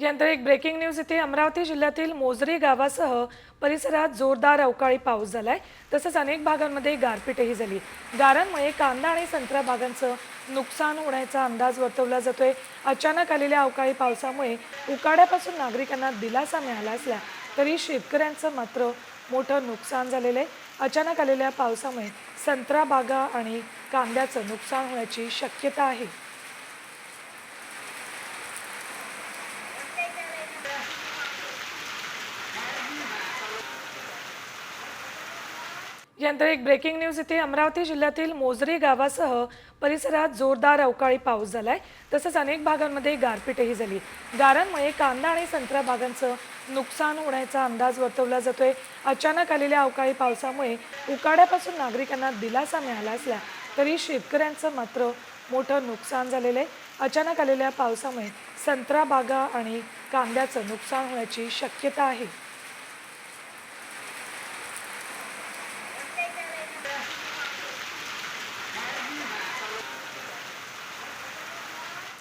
यानंतर एक breaking news इथे अमरावती जिल्ह्यातील मोजरी गावासह परिसरात जोरदार अवकाळी पाऊस झालाय। तसंच अनेक भागांमध्ये गारपीटही झाली। गारांमुळे कांदा आणि संत्रा बागांचं नुकसान होण्याचा अंदाज वर्तवला जातोय। अचानक आलेल्या अवकाळी पावसामुळे उकाड्यापासून नागरिकांना दिलासा मिळाला असला तरी शेतकऱ्यांचं मात्र मोठं नुकसान झालेलं आहे। अचानक आलेल्या पावसामुळे संत्रा बागा आणि कांद्याचं नुकसान होण्याची शक्यता आहे। यानंतर एक ब्रेकिंग न्यूज इथे अमरावती जिल्ह्यातील मोजरी गावासह परिसरात जोरदार अवकाळी पाऊस झालाय। तसंच अनेक भागांमध्ये गारपीटही झाली। गारांमुळे कांदा आणि संत्रा बागांचं नुकसान होण्याचा अंदाज वर्तवला जातोय। अचानक आलेल्या अवकाळी पावसामुळे उकाड्यापासून नागरिकांना दिलासा मिळाला असला तरी शेतकऱ्यांचं मात्र मोठं नुकसान झालेलं आहे। अचानक आलेल्या पावसामुळे संत्रा बागा आणि कांद्याचं नुकसान होण्याची शक्यता आहे।